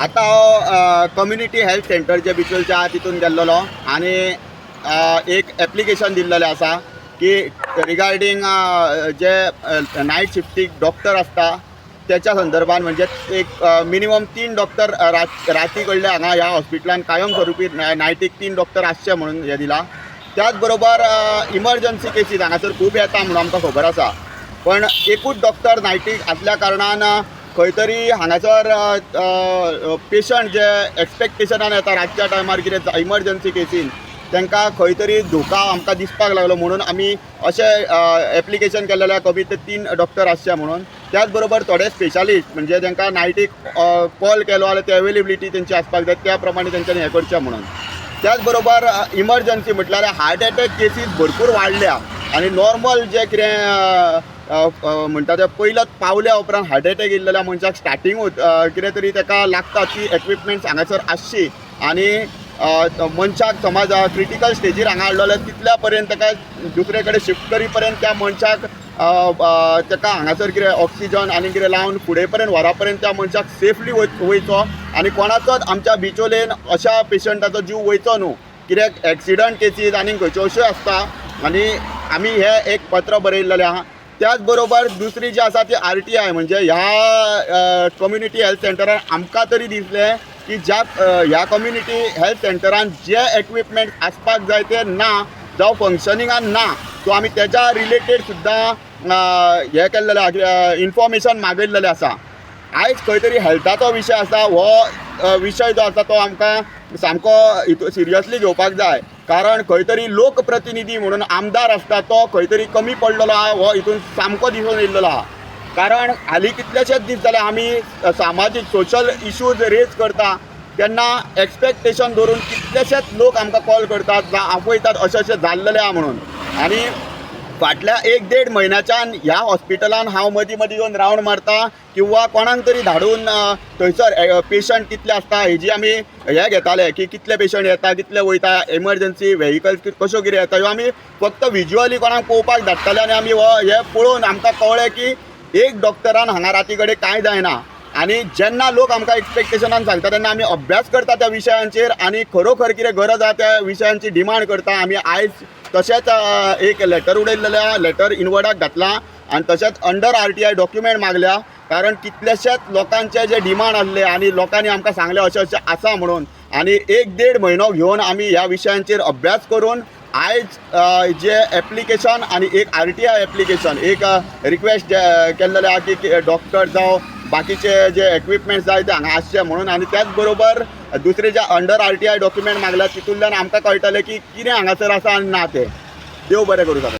आता हांव community health सेंटरचे बिचोलच्या तितून गेल्लो आनी एक एप्लिकेशन दिल्लेलें आसा की रिगार्डींग जे नायट शिफ्टीक डॉक्टर आसता त्याच्या संदर्भात म्हणजे एक मिनिमम 3 डॉक्टर राती कडले हांगा ह्या हॉस्पिटलान कायमस्वरुपी नायटीक 3 डॉक्टर आसचे म्हणून हे दिला। त्याच बरोबर इमर्जन्सी केसीस हांगासर खूब येता म्हणून आमकां खबर आसा, पण एकूच डॉक्टर नायटीक आसल्या कारणान खंय तरी हांगासर पेशंट जे एक्सपेक्टेशनान येता रातच्या टायमार कितें इमर्जन्सी केसीन तांकां खंय तरी धोका आमकां दिसपाक लागलो म्हणून आमी अशें एप्लिकेशन केल्लें कमीत 3 डॉक्टर आसचे म्हणून। त्याच बरोबर थोडे स्पेशलिस्ट म्हणजे तांकां नायटीक कॉल केलो जाल्यार ते अवेलेबिलिटी तेंची आसपाक जाय त्या प्रमाणे तेंच्यांनी हें करचें म्हणून। त्याच बरोबर इमर्जन्सी म्हटल्यार हार्ट अटॅक केसीस भरपूर वाडल्या आनी नॉर्मल जे कितें म्हणटा ते पयलत पावल्या उपरांत हार्ट अटॅक येयल्लेल्या मनशाक स्टार्टींग कितें तरी ताका लागता ती इक्विपमेंट्स हांगासर आसची आनी मनशाक समज क्रिटिकल स्टेजीर हांगा हाडलो जाल्यार तितल्या पर्यंत ताका दुसरे कडेन शिफ्ट करी पर्यंत त्या मनशाक ताका हांगासर कितें ऑक्सिजन आनी कितें लावन फुडें पर्यंत व्हरा पर्यंत त्या मनशाक सेफली वयचो आनी कोणाचोच आमच्या बिचोलेन अशा पेशंटाचो जीव वयचो न्हू, कित्याक एक्सिडंट केसीस आनी खंयच्यो अश्यो आसता आनी आमी हें एक पत्र बरयल्लेलें आहा। त्याच बरोबर दुसरी जी आसा ती RTI म्हणजे ह्या कम्युनिटी हेल्थ सेंटरान आमकां तरी दिसलें की ज्या ह्या कम्युनिटी हेल्थ सेंटरान जे इक्विपमेंट आसपाक जाय ते ना जावं फंक्शनिंगान ना, सो आमी तेच्या रिलेटेड सुद्दां हें केल्लेलें आसा, इन्फॉर्मेशन मागयल्लेलें आसा। आयज खंय तरी हेल्थाचो विशय आसा, हो विशय जो आसा तो आमकां सामको सिरियसली घेवपाक जाय, कारण खंय तरी लोकप्रतिनिधी म्हणून आमदार आसता तो खंय तरी कमी पडलेलो आहा हो हितून सामको दिसून येयल्लेलो आहा। कारण हालीं कितलेशेच दीस जाले आमी सामाजीक सोशल इश्यूज रेज करता तेन्ना एक्सपेक्टेशन धरून कितलेशेच लोक आमकां कॉल करतात आपयतात अशें अशें जाल्लेलें आहा म्हणून। आनी फाटल्या 1-1.5 म्हयन्याच्यान ह्या हॉस्पिटलान हांव मदीं मदीं येवन रावंड मारता किंवा कोणाक तरी धाडून थंयसर पेशंट कितले आसता हेजी आमी हे घेताले की कितले पेशंट येता कितले वयता, एमर्जन्सी व्हेहिकल्स कश्यो कितें येता ह्यो आमी फक्त विज्युअली कोणाक पळोवपाक धाडटाले आनी आमी हे पळोवन आमकां कळ्ळें की एक डॉक्टरान हांगा राती कडेन कांय जायना। आनी जेन्ना लोक आमकां एक्सपेक्टेशनान सांगता तेन्ना आमी अभ्यास करता त्या विशयांचेर आनी खरोखर कितें गरज आहा त्या विशयांची डिमांड करता। आमी आयज तशेंच एक लेटर उडयल्लें लेटर इनवर्डाक घातलां आनी तशेंच अंडर RTI डॉक्युमेंट मागल्या, कारण कितलेशेच लोकांचे जे डिमांड आसले आनी लोकांनी आमकां सांगलें अशें अशें आसा म्हणून, आनी 1-1.5 म्हयनो घेवन आमी ह्या विशयांचेर अभ्यास करून आयज जे एप्लिकेशन आनी एक RTI एप्लिकेशन एक रिक्वेस्ट केल्लेलें आहा की डॉक्टर जावं बाकीचे जे इक्विपमेंट्स जाय ते हांगा आसचे म्हणून। आनी त्याच बरोबर दुसरे जे अंडर RTI डॉक्युमेंट मागल्या तितूंतल्यान आमकां कळटलें की कितें हांगासर आसा आनी ना तें। देव बरें करूं।